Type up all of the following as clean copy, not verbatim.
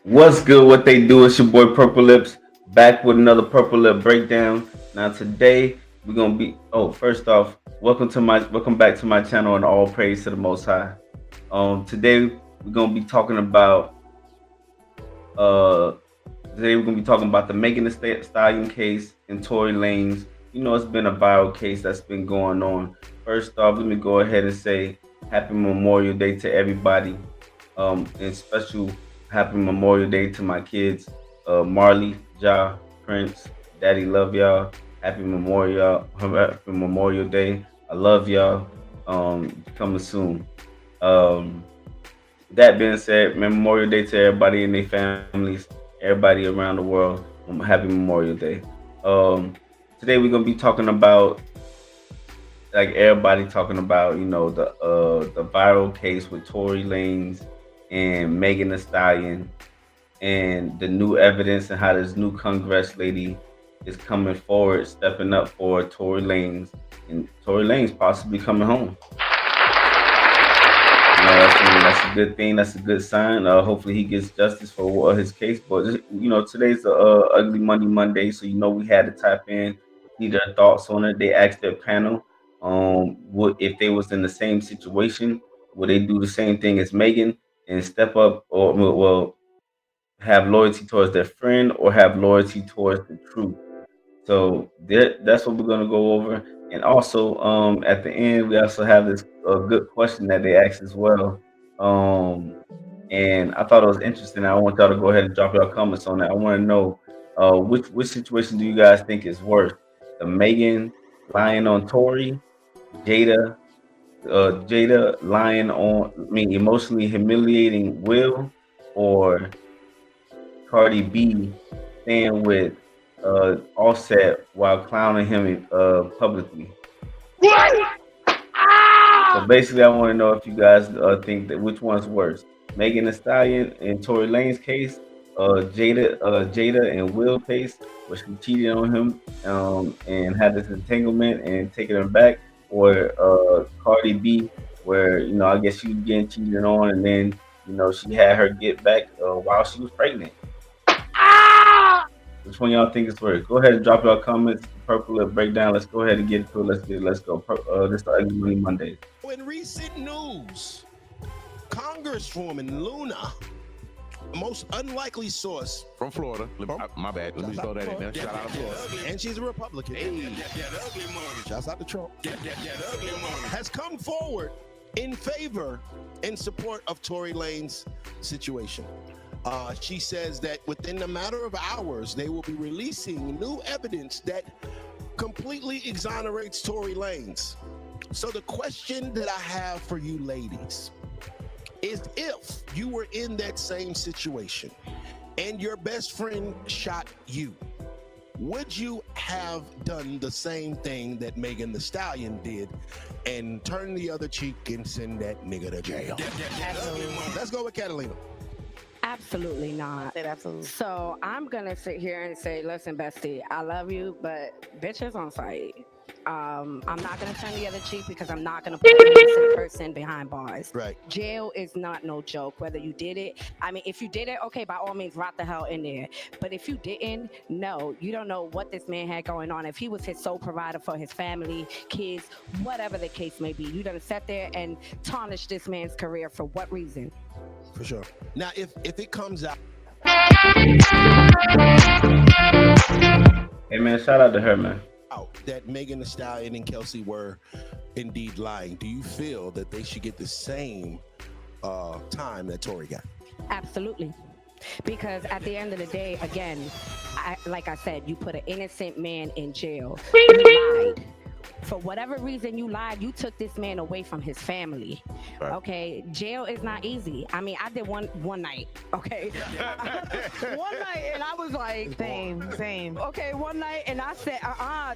What's good? What they do? It's your boy Purple Lips back with another Purple Lip breakdown. Now today we're gonna be. Oh, first off, welcome back to my channel and all praise to the Most High. Today we're gonna be talking about uh today we're gonna be talking about the Megan Thee Stallion case and Tory Lanez. You know, it's been a viral case that's been going on. First off, let me go ahead and say Happy Memorial Day to everybody. And special Happy Memorial Day to my kids, Marley, Ja, Prince, Daddy, love y'all. Happy Memorial Day. I love y'all. Coming soon. Um, that being said, Memorial Day to everybody and their families, everybody around the world. Happy Memorial Day. Um, Today we're gonna be talking about like everybody talking about, the viral case with Tory Lanez and Megan Thee Stallion and the new evidence and how this new Congress lady is coming forward, stepping up for Tory Lanez and Tory Lanez possibly coming home. That's a good thing. That's a good sign. Hopefully he gets justice for his case. But today's the Ugly Money Monday, so we had to tap in, see their thoughts on it. They asked their panel, would if they was in the same situation, would they do the same thing as Megan and step up, or well have loyalty towards their friend, or have loyalty towards the truth? So that's what we're gonna go over. And also, at the end, we also have this good question that they asked as well. Um, and I thought it was interesting. I want y'all to go ahead and drop your comments on that. I want to know which situation do you guys think is worse? The Megan lying on Tory, Jada, Jada lying on, I mean, emotionally humiliating Will, or Cardi B staying with Offset while clowning him publicly. So basically, I want to know if you guys think that which one's worse, Megan Thee Stallion and Tory Lanez case, Jada and Will case, where she cheated on him and had this entanglement and taking him back, or Cardi B, where I guess she was getting cheated on, and then she had her get back while she was pregnant. Which one y'all think is worse? Go ahead and drop your comments. Purple Lip breakdown. Let's go ahead and get into it. Let's go. This is the Ugly Money Monday. In recent news, Congresswoman Luna, most unlikely source from Florida. My bad. Let me throw that in there. Shout out to Florida. And she's a Republican. Hey. Shouts out to Trump. Has come forward in favor, in support of Tory Lanez situation. She says that within a matter of hours, they will be releasing new evidence that completely exonerates Tory Lanez. So the question that I have for you ladies is, if you were in that same situation and your best friend shot you, would you have done the same thing that Megan Thee Stallion did and turn the other cheek and send that nigga to jail? Let's go with Catalina. Absolutely not. Absolutely. So I'm gonna sit here and say, listen, bestie, I love you, but bitches on site. I'm not gonna turn the other cheek because I'm not gonna put an innocent person behind bars. Right. Jail is not no joke. Whether you did it, I mean, if you did it, okay, by all means, rot the hell in there. But if you didn't, no, you don't know what this man had going on. If he was his sole provider for his family, kids, whatever the case may be, you done sat there and tarnished this man's career for what reason? For sure. Now, if it comes out, Hey man, shout out to her, man. That Megan Thee Stallion and Kelsey were indeed lying, do you feel that they should get the same time that Tory got? Absolutely. Because at the end of the day, again, like I said, you put an innocent man in jail. You lied. For whatever reason you lied, you took this man away from his family. Right. Okay, jail is not easy. I mean, I did one night. Okay, one night, and I was like, same. Okay, one night, and I said,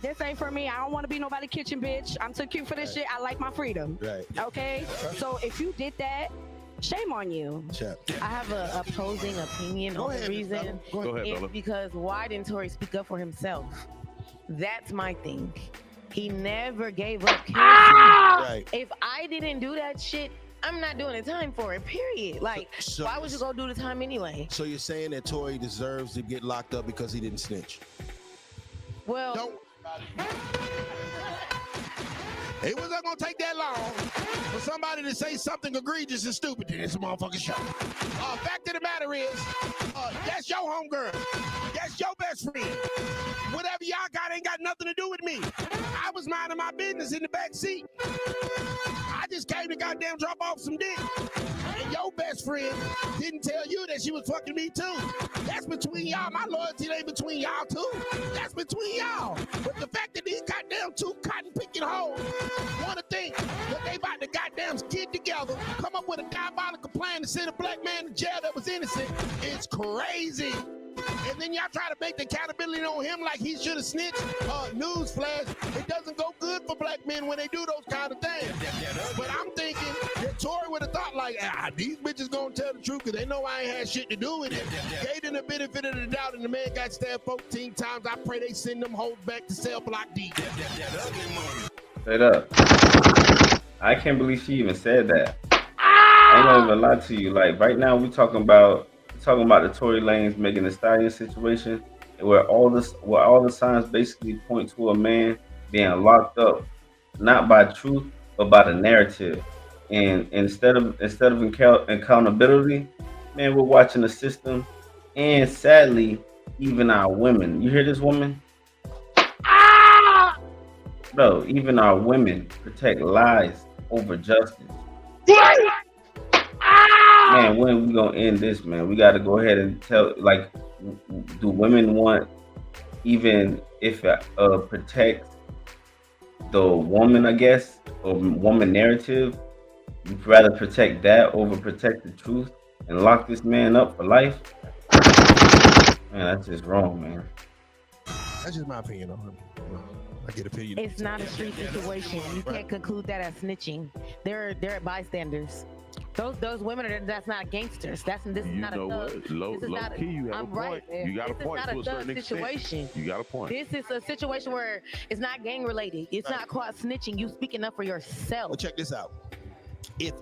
this ain't for me. I don't want to be nobody kitchen bitch. I'm too cute for this shit. I like my freedom. Right. Okay, so if you did that, shame on you. I have an opposing opinion on the reason. Go ahead, because why didn't Tory speak up for himself? That's my thing. He never gave up Kelsey. Right. If I didn't do that shit, I'm not doing the time for it, period. Like, So- why would you go do the time anyway? So you're saying that Tory deserves to get locked up because he didn't snitch? Well, Don't. It wasn't gonna take that long for somebody to say something egregious and stupid in this motherfucking show. Fact of the matter is, that's your homegirl. That's your best friend. Whatever y'all got ain't got nothing to do with me. I was minding my business in the back seat. I just came to goddamn drop off some dick. And your best friend didn't tell you that she was fucking me too. That's between y'all. My loyalty ain't between y'all too. That's between y'all. But the fact that these goddamn two cotton picking hoes want to think that they about to goddamn get together, come up with a diabolical plan to send a black man to jail that was innocent is crazy. And then y'all try to make the accountability on him like he should have snitched. Newsflash, it doesn't go good for black men when they do those kind of things. But I'm thinking that Tory would have thought like, these bitches gonna tell the truth because they know I ain't had shit to do with it. Gave them the benefit of the doubt and the man got stabbed 14 times. I pray they send them hoes back to cell block D. Straight up. I can't believe she even said that. I ain't gonna even lie to you. Like right now, we're talking about the Tory Lanez Megan Thee Stallion situation, where all the signs basically point to a man being locked up, not by truth, but by the narrative. And instead of accountability, man, we're watching the system, and sadly, even our women. You hear this, woman? Bro, even our women protect lies over justice. Man, when we gonna end this, man? We gotta go ahead and tell, like, do women want, even if it protects the woman, I guess, or woman narrative, you'd rather protect that over protect the truth and lock this man up for life? Man, that's just wrong, man. That's just my opinion on him. I get opinion. it's not a street situation. You can't conclude that as snitching. They're bystanders. Those women that's not gangsters. This is not a thug. Low This is not key, you have a point. You got a point to a certain extent. Situation. You got a point. This is a situation where it's not gang related. It's not called snitching. You speaking up for yourself. Well, check this out. If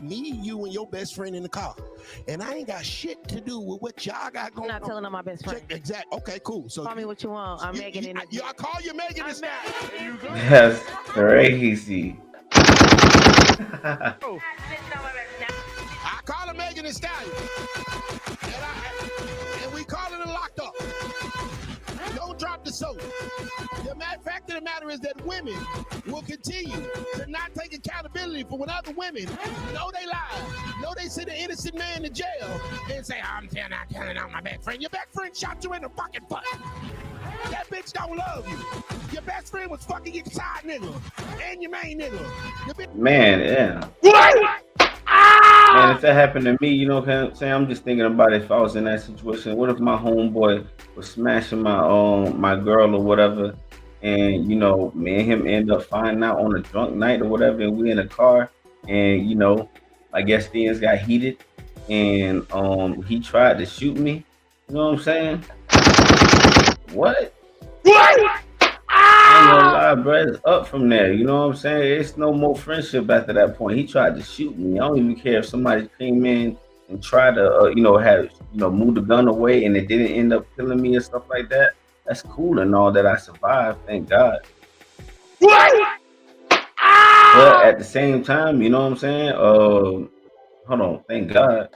me, you, and your best friend in the car, and I ain't got shit to do with what y'all got going on. I'm not telling on my best friend. Exactly. Okay, cool. So Call me what you want. I'm Megan. I call you Megan Thee Stallion. That's crazy. I call her Megan Thee Stallion. And we calling her locked up. Don't drop the soap. The fact of the matter is that women will continue to not take accountability for when other women know they lie, know they send an innocent man to jail, and say, I'm not telling on my best friend. Your best friend shot you in the fucking butt. That bitch don't love you. Your best friend was fucking your side nigga and your main nigga. Man, yeah. Man, if that happened to me, you know what I'm saying? I'm just thinking about if I was in that situation. What if my homeboy was smashing my girl or whatever, and you know, me and him end up finding out on a drunk night or whatever, and we in a car, and you know, I guess things got heated, and he tried to shoot me. You know what I'm saying? What? I ain't gonna lie, bro. It's up from there. You know what I'm saying? It's no more friendship after that point. He tried to shoot me. I don't even care if somebody came in and tried to, move the gun away, and it didn't end up killing me and stuff like that. That's cool and all that I survived. Thank God. But at the same time, you know what I'm saying? Hold on. Thank God.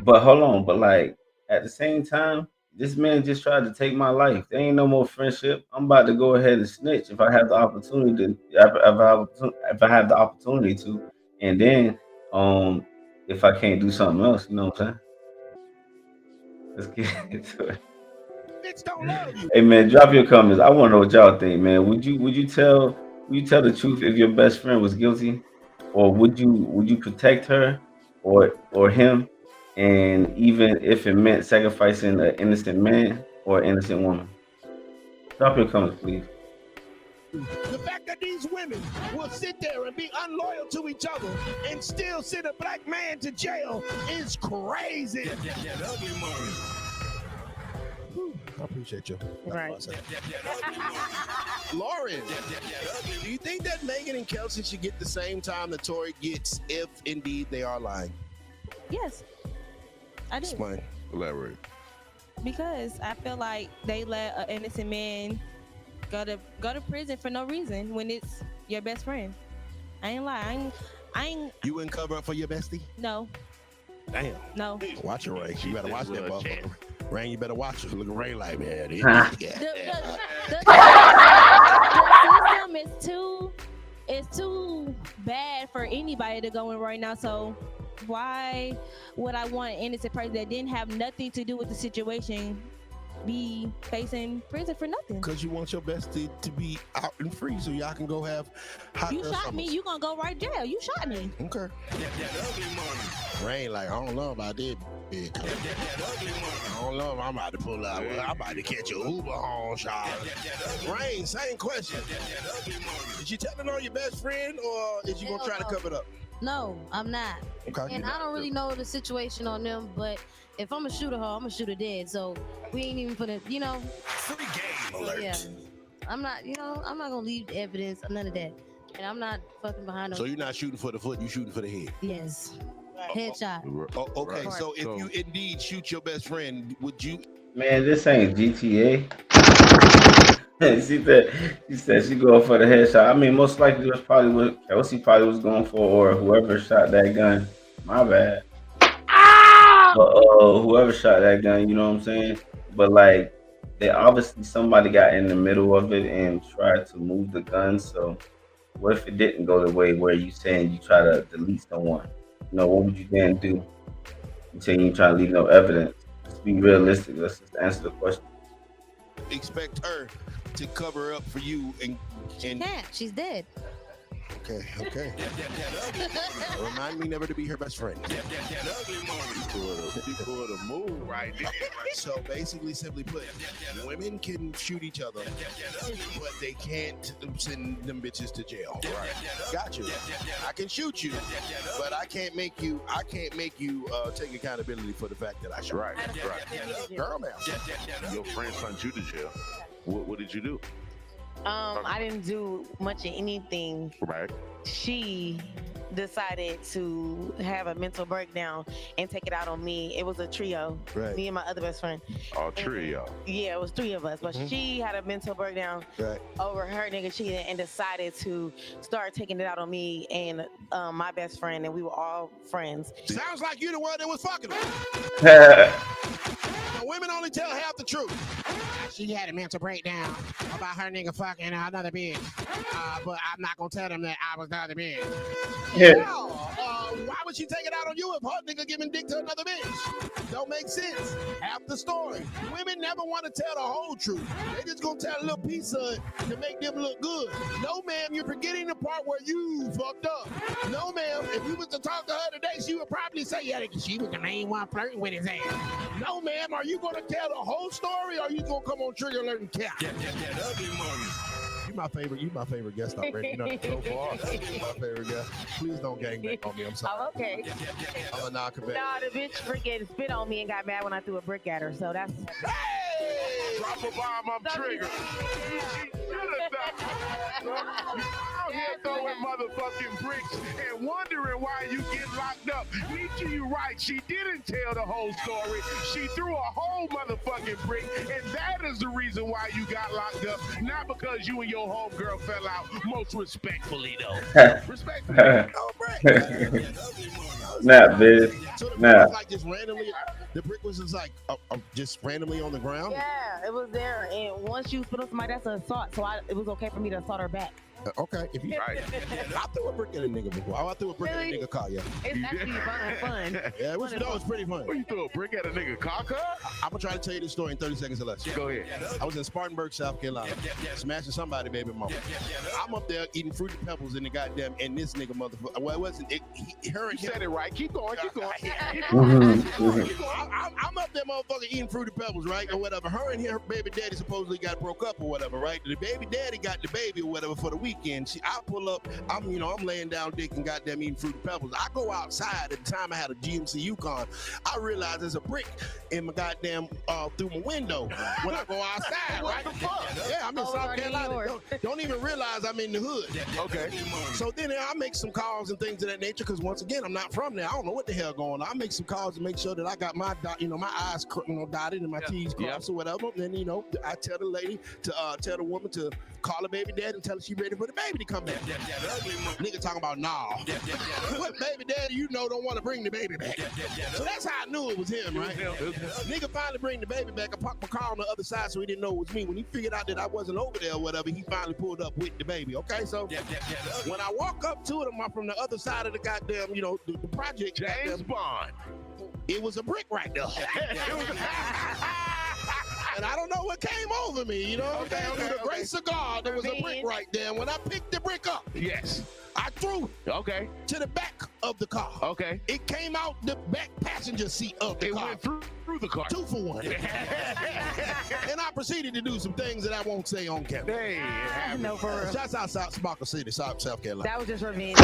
But hold on. But like at the same time, this man just tried to take my life. There ain't no more friendship. I'm about to go ahead and snitch if I have the opportunity to. If I have the opportunity to, and then if I can't do something else, you know what I'm saying? Let's get into it. Bitch don't love you. Hey man, drop your comments. I want to know what y'all think, man. Would you tell the truth if your best friend was guilty, or would you protect her or him? And even if it meant sacrificing an innocent man or an innocent woman. Drop your comments, please. The fact that these women will sit there and be unloyal to each other and still send a black man to jail is crazy. I appreciate you. Right. Lauren, do you think that Megan and Kelsey should get the same time that Tory gets if indeed they are lying? Yes, I do. Explain. Elaborate. Because I feel like they let an innocent man go to prison for no reason when it's your best friend. I ain't lying. I ain't. You wouldn't cover up for your bestie? No. Damn. No. Watch her, Ray. You better watch that motherfucker. Rain, you better watch her. Look at Ray like, man. The system is too bad for anybody to go in right now. So why would I want an innocent person that didn't have nothing to do with the situation be facing prison for nothing? Because you want your bestie to be out and free so y'all can go have hot You girl shot summers. me, you gonna go right jail. You shot me. Okay. Rain like, I don't know about this. Big. I don't know if I'm about to pull out. I'm about to catch a Uber home shot. Rain, same question. Is you telling on your best friend or is you going to try to cover it up? No, I'm not. Okay. And I don't really know the situation on them, but if I'm a shooter, I'm a shooter dead. So we ain't even put it, Free game alert. Yeah. I'm not, I'm not gonna leave evidence or none of that. And I'm not fucking behind them. So you're not shooting for the foot, you shooting for the head. Yes. Headshot. Oh, okay, Right. so if you indeed shoot your best friend, would you? Man, this ain't GTA. She said she going for the headshot. I mean, most likely that's probably what Kelsey probably was going for, or whoever shot that gun. My bad. But whoever shot that gun, you know what I'm saying? But like, they obviously somebody got in the middle of it and tried to move the gun. So what if it didn't go the way where you saying you try to delete someone? What would you then do? You saying you try to leave no evidence? Let's be realistic. Let's just answer the question. Expect her to cover up for you and Can't. She's dead. okay. Remind me never to be her best friend. He pulled a move right there. So basically, simply put, women can shoot each other, but they can't send them bitches to jail. Right. Got you. I can shoot you, but I can't make you take accountability for the fact that I shot. Right. Girl, man. Your friend sent you to jail. What did you do? I didn't do much of anything. Right. She decided to have a mental breakdown and take it out on me. It was a trio, Right. me and my other best friend. All three of y'all. Yeah, it was three of us, but she had a mental breakdown Right. over her nigga cheating and decided to start taking it out on me and my best friend, and we were all friends. Sounds like you the one that was fucking her. Women only tell half the truth. She had a mental breakdown about her nigga fucking another bitch. But I'm not gonna tell them that I was the other bitch. Why would she take it out on you if her nigga giving dick to another bitch? Don't make sense. Half the story. Women never want to tell the whole truth. They just gonna tell a little piece of it to make them look good. No, ma'am, you're forgetting the part where you fucked up. No, ma'am, if you was to talk to her today, she would probably say, yeah, she was the main one flirting with his ass. No, ma'am, are you gonna tell the whole story or are you gonna come on Trigger Alert and cap? Ugly money. You my favorite guest already. You know, so far. You my favorite guest. Please don't gangbang on me. I'm sorry. Oh, okay. I'm a knockback. Nah, the bitch freaking spit on me and got mad when I threw a brick at her. So that's. Hey! Drop a bomb, I'm triggered. Out here throwing motherfucking bricks and wondering why you get locked up. Nietzsche, you right. She didn't tell the whole story. She threw a whole motherfucking brick, and that is the reason why you got locked up. Not because you and your homegirl fell out. Most respectfully, though. Respectfully. Oh, right. Nah, Biz. So the brick Nah. was like just randomly. The brick was just randomly on the ground. Yeah, it was there. And once you spit on somebody, that's an assault. So it was okay for me to assault her back. Okay, if you Right. I threw a brick at a nigga before. I threw a brick at a Really? nigga car, yeah. It's actually fun. Yeah, it was pretty fun. Oh, you threw a brick at a nigga car? I'm gonna try to tell you this story in 30 seconds or less. Go ahead. I was in Spartanburg, South Carolina, smashing somebody, baby mama. I'm up there eating Fruity Pebbles in the goddamn, and this nigga motherfucker. Well, it wasn't. Her and You said it right. Keep going. Keep going. I'm up there, motherfucker, eating Fruity Pebbles, right, or whatever. Her and her baby daddy supposedly got broke up or whatever, right? The baby daddy got the baby or whatever for the week. weekend. I pull up. I'm laying down dick and goddamn eating Fruity Pebbles. I go outside. At the time, I had a GMC Yukon. I realize there's a brick in my goddamn through my window when I go outside. Right? Yeah, I'm in South Carolina. Don't even realize I'm in the hood. Okay. So then I make some calls and things of that nature because once again, I'm not from there. I don't know what the hell going on. I make some calls to make sure that I got my my I's dotted and my T's crossed or whatever. And then I tell the lady to tell the woman to call her baby dad and tell her she ready for the baby to come back. Nigga talking about what baby daddy don't want to bring the baby back. So that's how I knew it was him, right? Nigga finally bring the baby back. I parked my car on the other side so he didn't know it was me. When he figured out that I wasn't over there or whatever, he finally pulled up with the baby. Okay, so when I walk up to him from the other side of the goddamn, the project, James Bond. It was a brick right there. And I don't know what came over me, Through the great cigar, there was a brick right there. When I picked the brick up, yes, I threw it to the back of the car. Okay. It came out the back passenger seat of the car. It went through the car. 2 for 1. And I proceeded to do some things that I won't say on camera. Hey, no, for real. Shouts out Sparkle City, South Carolina. That was just revenge.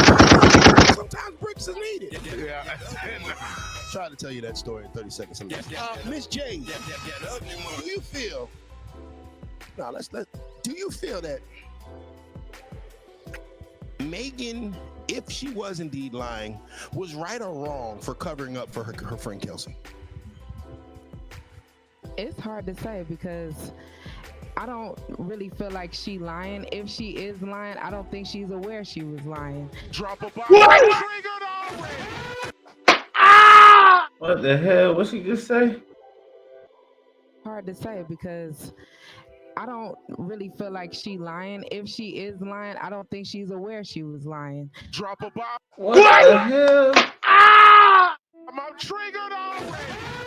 Sometimes bricks are needed. Yeah. Try to tell you that story in 30 seconds. Miss J, do you feel? Now do you feel that Megan, if she was indeed lying, was right or wrong for covering up for her friend Kelsey? It's hard to say because I don't really feel like she lying. If she is lying, I don't think she's aware she was lying. Drop a bomb. Triggered already. What the hell? What she just say? Hard to say because I don't really feel like she lying. If she is lying, I don't think she's aware she was lying. Drop a bomb. What the hell? I'm triggered already.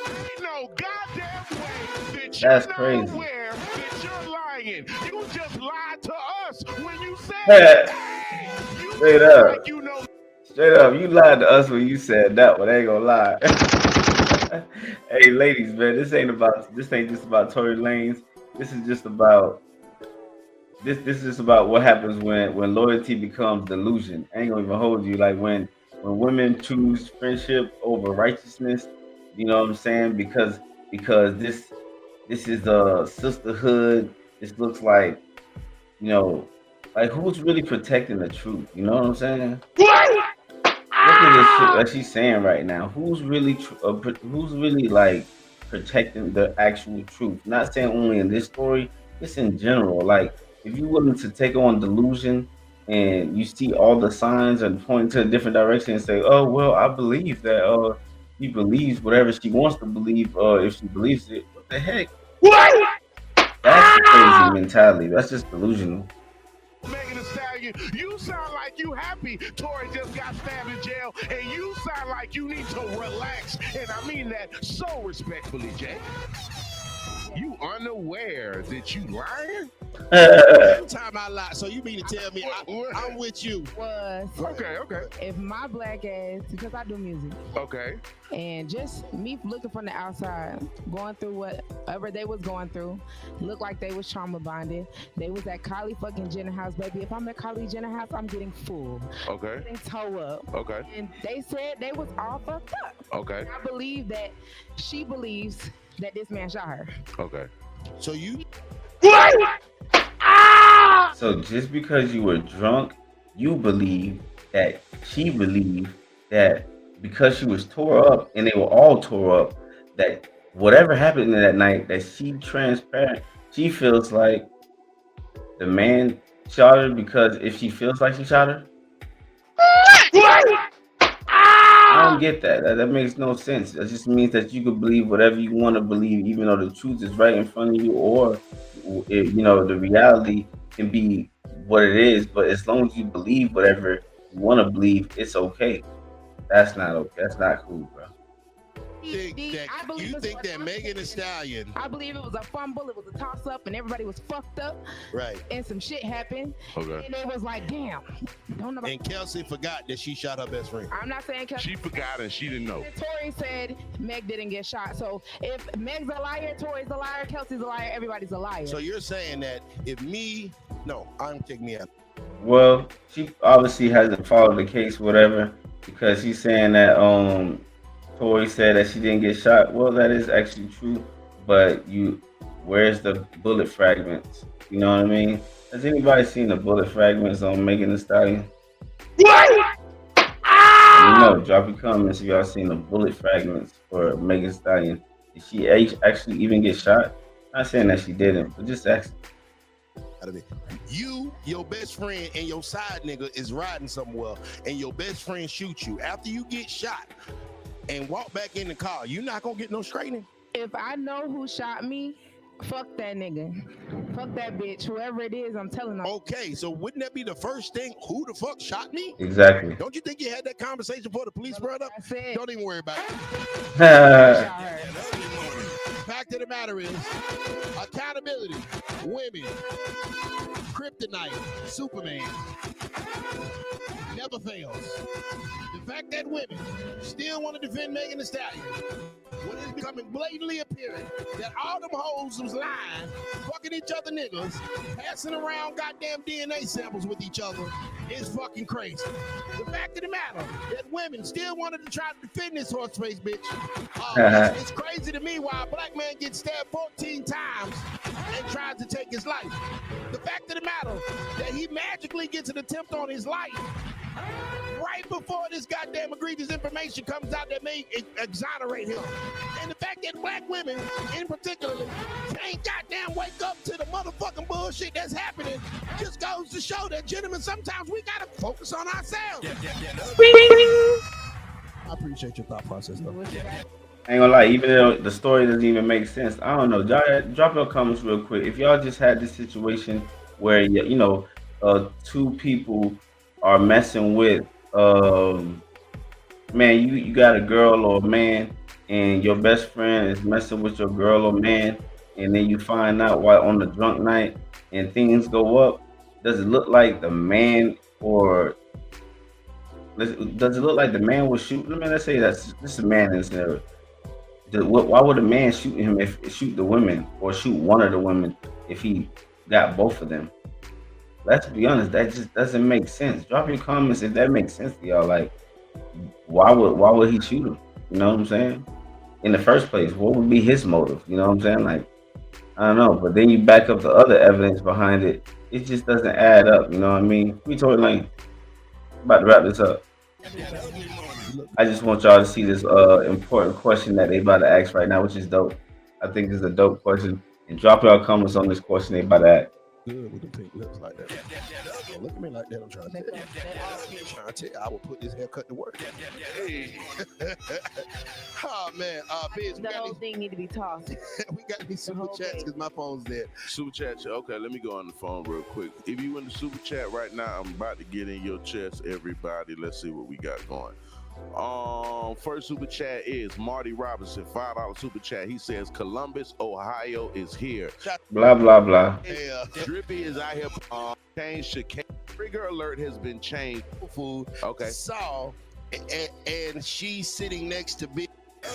Ain't no goddamn way that That's you're crazy. not aware that you're lying. You just lied to us when you said you Straight up. like you know. Straight up, you lied to us when you said that one. I ain't gonna lie. Hey, ladies, man, this ain't just about Tory Lanez. This is just about this is just about what happens when loyalty becomes delusion. I ain't gonna even hold you. Like when women choose friendship over righteousness, you know what I'm saying? Because this is a sisterhood. This looks like, like who's really protecting the truth? You know what I'm saying? Look at this shit that she's saying right now. Who's really like protecting the actual truth? Not saying only in this story, it's in general. Like if you're willing to take on delusion and you see all the signs and point to a different direction and say, "Oh well, I believe that." He believes whatever she wants to believe. If she believes it, what the heck? That's a crazy mentality. That's just delusional. Megan Thee Stallion, you sound like you happy Tory just got stabbed in jail, and you sound like you need to relax, and I mean that so respectfully, Jay. You unaware that you lying? Every time I lie, so you mean to tell me I'm with you? Was Okay. if my black ass, because I do music, Okay. and just me looking from the outside, going through whatever they was going through, looked like they was trauma bonded. They was at Kylie fucking Jenner house, baby. If I'm at Kylie Jenner house, I'm getting full. Okay. Getting toe up. Okay. And they said they was all fucked up. Okay. I believe that she believes that this man shot her. Okay. So you So just because you were drunk, you believe that she believed that because she was tore up and they were all tore up, that whatever happened in that night, that she transparent, she feels like the man shot her because if she feels like she shot her. I don't get that. That makes no sense. That just means that you can believe whatever you want to believe, even though the truth is right in front of you, or the reality can be what it is. But as long as you believe whatever you want to believe, it's okay. That's not okay. That's not cool, bro. you think that Megan Thee Stallion? I believe it was a fumble. It was a toss up, and everybody was fucked up. Right. And some shit happened. Okay. And it was like, damn. Don't nobody. And Kelsey forgot that she shot her best friend. I'm not saying Kelsey. She forgot and she didn't know. Tory said Meg didn't get shot. So if Meg's a liar, Tory's a liar, Kelsey's a liar, everybody's a liar. So you're saying that if no, I'm taking me out. Well, she obviously hasn't followed the case, whatever, because she's saying that Tory said that she didn't get shot. Well, that is actually true, but where's the bullet fragments? You know what I mean? Has anybody seen the bullet fragments on Megan Thee Stallion? Let me know. Drop your comments if y'all seen the bullet fragments for Megan Thee Stallion. Did she actually even get shot? Not saying that she didn't, but just asking. You, your best friend, and your side nigga is riding somewhere, and your best friend shoots you. After you get shot and walk back in the car, you not gonna get no straightening. If I know who shot me, fuck that nigga. Fuck that bitch. Whoever it is, I'm telling them. Okay, so wouldn't that be the first thing? Who the fuck shot me? Exactly. Don't you think you had that conversation before the police brought up? Don't even worry about it. Fact of the matter is, accountability, women, kryptonite, Superman, never fails. The fact that women still want to defend Megan Thee Stallion, when it's becoming blatantly apparent that all them hoes was lying, fucking each other niggas, passing around goddamn DNA samples with each other, is fucking crazy. The fact of the matter that women still wanted to try to defend this horse face bitch, it's crazy to me why a black man gets stabbed 14 times and tries to take his life. The fact of the matter that he magically gets an attempt on his life right before this goddamn egregious information comes out that may exonerate him. And the fact that black women, in particular, can't goddamn wake up to the motherfucking bullshit that's happening just goes to show that, gentlemen, sometimes we gotta focus on ourselves. I appreciate your thought process, though. I ain't gonna lie, even though the story doesn't even make sense, I don't know. Drop your comments real quick. If y'all just had this situation where two people are messing with man, you got a girl or a man, and your best friend is messing with your girl or man, and then you find out while on the drunk night and things go up. Does it look like the man or does it look like the man was shooting? I mean, let's say this is a man in this scenario. Why would a man shoot him shoot the women or shoot one of the women if he got both of them? Let's be honest, that just doesn't make sense. Drop your comments if that makes sense to y'all. Like, why would he shoot him? You know what I'm saying? In the first place, what would be his motive? You know what I'm saying? Like, I don't know. But then you back up the other evidence behind it. It just doesn't add up. You know what I mean? We Tory Lanez. About to wrap this up. I just want y'all to see this important question that they about to ask right now, which is dope. I think this is a dope question. And drop y'all comments on this question they about to ask. Good with the pink lips like that. Don't look at me like that. I'm trying to tell you. I'm trying to tell you, I will put this haircut to work. Hey. Oh man, Biz, The whole thing need to be tossed. we got these super chats because my phone's dead. Super chat. Okay, let me go on the phone real quick. If you in the super chat right now, I'm about to get in your chest, everybody. Let's see what we got going. First super chat is Marty Robinson, $5 super chat. He says Columbus, Ohio is here. Blah blah blah. Hey, Drippy is out here. Change chicane. Trigger alert has been changed. Food. Okay. Saw, and she's sitting next to Big.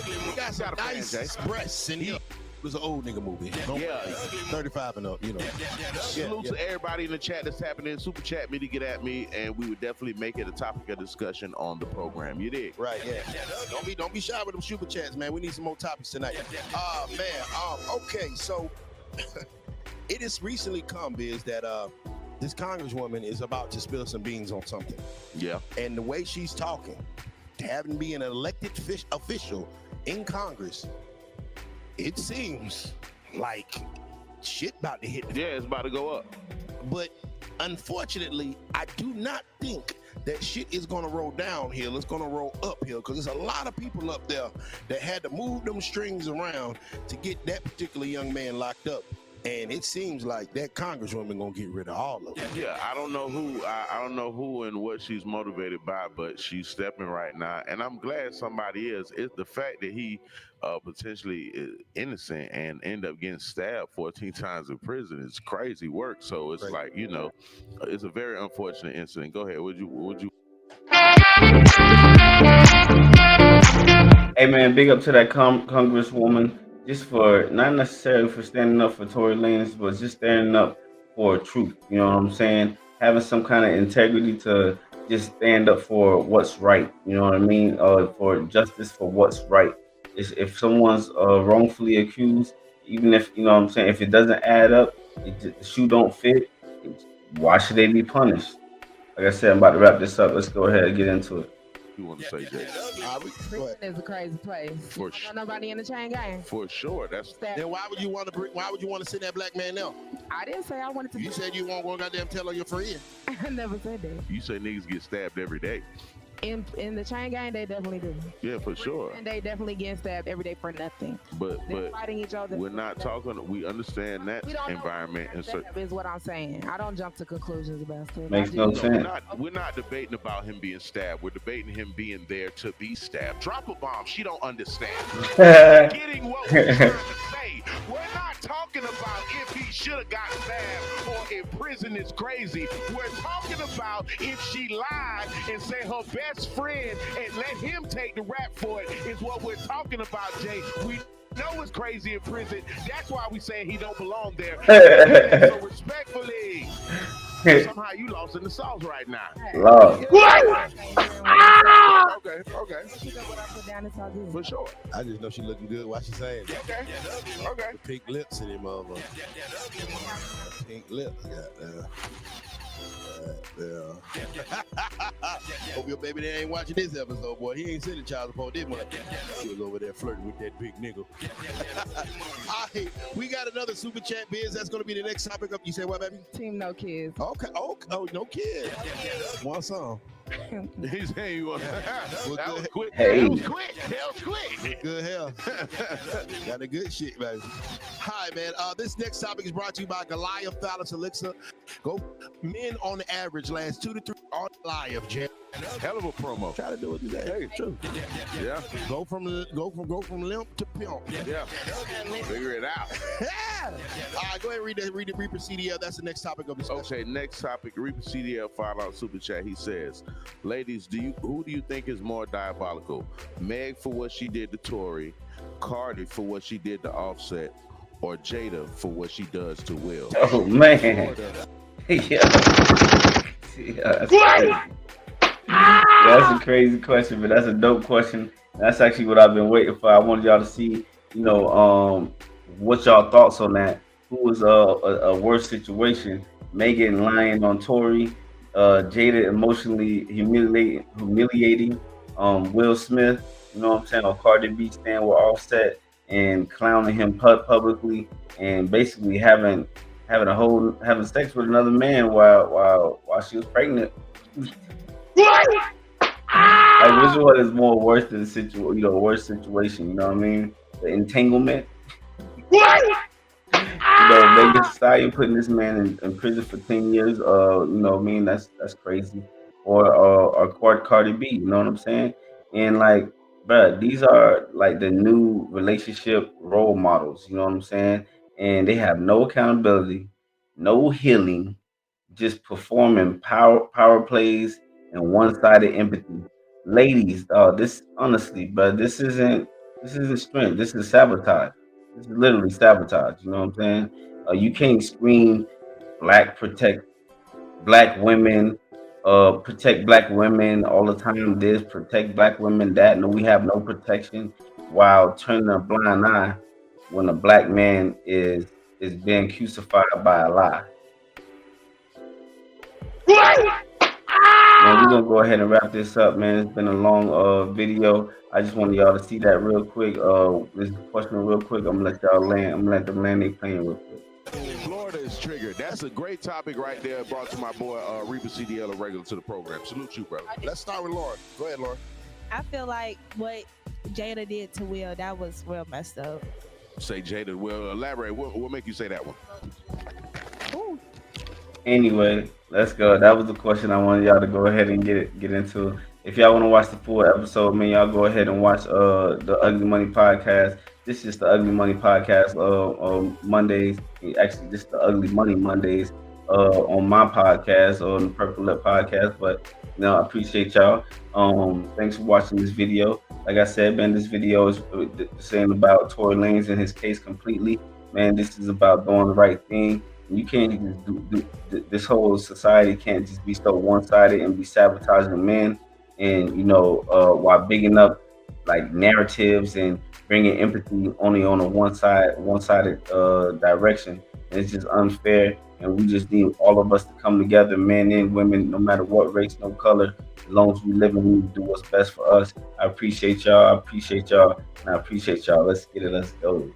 We got some nice breasts in here. It was an old nigga movie. Yeah. 35 and up, you know. Salute to everybody in the chat that's happening. Super chat me to get at me, and we would definitely make it a topic of discussion on the program. You dig? Right, yeah. Don't be shy with them super chats, man. We need some more topics tonight. Okay, so it has recently come, Biz, that this congresswoman is about to spill some beans on something. Yeah. And the way she's talking, having been an elected official in Congress, it seems like shit about to hit. Yeah, it's about to go up. But unfortunately, I do not think that shit is gonna roll downhill. It's gonna roll uphill because there's a lot of people up there that had to move them strings around to get that particular young man locked up. And it seems like that congresswoman gonna get rid of all of them. Yeah, I don't know who. I don't know who and what she's motivated by, but she's stepping right now, and I'm glad somebody is. It's the fact that he potentially is innocent and end up getting stabbed 14 times in prison is crazy work. So it's like, it's a very unfortunate incident. Go ahead. Would you? Hey man, big up to that congresswoman, just for not necessarily for standing up for Tory Lanez, but just standing up for truth. You know what I'm saying? having some kind of integrity to just stand up for what's right. You know what I mean? For justice for what's right. If someone's wrongfully accused, even if you know what I'm saying, if it doesn't add up, the shoe don't fit. Why should they be punished? Like I said, I'm about to wrap this up. Let's go ahead and get into it. You want to say, Jay? Prison is a crazy place. For Don't know nobody in the chain gang. For sure. That's Then why would you want to bring? Why would you want to send that black man now? I didn't say I wanted to. You said you won't go goddamn tell on your friend. I never said that. you say niggas get stabbed every day. In the chain gang, they definitely do. Yeah, for sure. And they definitely get stabbed every day for nothing. But They're fighting each other. we're not talking. We understand that We don't know environment and so. that is what I'm saying. I don't jump to conclusions about stuff. Makes I no just- sense. We're not debating about him being stabbed. We're debating him being there to be stabbed. Drop a bomb. She don't understand. Getting what we're trying to say. We're not talking about if he should have got stabbed or if prison is crazy. We're talking about if she lied and said her best friend and let him take the rap for it is what we're talking about, Jay. We know it's crazy in prison. That's why we say he don't belong there. So respectfully, somehow you lost in the sauce right now. Lord. Okay. For sure. I just know she looking good while she saying it. Okay. The pink lips in him, motherfucker. Pink lips, goddamn. Hope your baby they ain't watching this episode, boy. He ain't sending child support this month. He was over there flirting with that big nigga. All right, we got another super chat, Biz. That's gonna be the next topic. You say what, baby? Team no kids. Okay. Oh, no kids. One song. He's saying you want that was quick. Hey. That was quick. That was quick. Good hell. Got the good shit, baby. Hi, man. This next topic is brought to you by Goliath Phallus Elixir. Go. Men on the average last 2 to 3 on Goliath, Jay. Hell of a promo. Try to do it today. Hey, true. Yeah. Go from limp to pimp. Yeah. Figure it out. All right, go ahead and read the Reaper CDL. That's the next topic of discussion. Okay, next topic. Reaper CDL filed out super chat. He says, ladies, who do you think is more diabolical? Meg for what she did to Tory, Cardi for what she did to Offset, or Jada for what she does to Will? Oh man. That's crazy. That's a crazy question, but that's a dope question. That's actually what I've been waiting for. I wanted y'all to see, what y'all thoughts on that. Who was a worse situation? Megan lying on Tory, Jada emotionally humiliating Will Smith, you know what I'm saying, or Cardi B stand with Offset and clowning him publicly and basically having sex with another man while she was pregnant. Like, which one is more worse than the worst situation? You know what I mean? The entanglement. Megan Thee Stallion putting this man in prison for 10 years. You know what I mean? That's crazy. Or Cardi B. You know what I'm saying? And like, bruh, these are like the new relationship role models. You know what I'm saying? And they have no accountability, no healing, just performing power plays and one-sided empathy. Ladies, this honestly, but this isn't strength. This is sabotage. This is literally sabotage. You know what I'm saying? You can't scream protect black women, protect black women all the time. This protect black women, that. No, we have no protection, while turning a blind eye when a black man is being crucified by a lie. Man, we're gonna go ahead and wrap this up, man. It's been a long video. I just wanted y'all to see that real quick. This question real quick. I'm gonna let y'all land. I'm gonna let them land their plane real quick. Florida is triggered. That's a great topic right there. Brought to my boy Reaper CDL, a regular to the program. Salute you, brother. Let's start with Lauren. Go ahead, Lauren. I feel like what Jada did to Will, that was real messed up. Say Jada. Well, elaborate. What make you say that one? Ooh. Anyway, let's go. That was the question I wanted y'all to go ahead and get into. If y'all want to watch the full episode, man, y'all go ahead and watch the Ugly Money podcast. This is the Ugly Money podcast Mondays. Actually, this is the Ugly Money Mondays on my podcast, on the Purple Lip podcast. But I appreciate y'all. Thanks for watching this video. Like I said, man, this video is saying about Tory Lanez and his case completely. Man, this is about doing the right thing. You can't just this whole society can't just be so one-sided and be sabotaging men, and while bigging up like narratives and bringing empathy only on a one-sided direction. And it's just unfair, and we just need all of us to come together, men and women, no matter what race, no color. As long as we live and we do what's best for us. I appreciate y'all. I appreciate y'all. And I appreciate y'all. Let's get it. Let's go.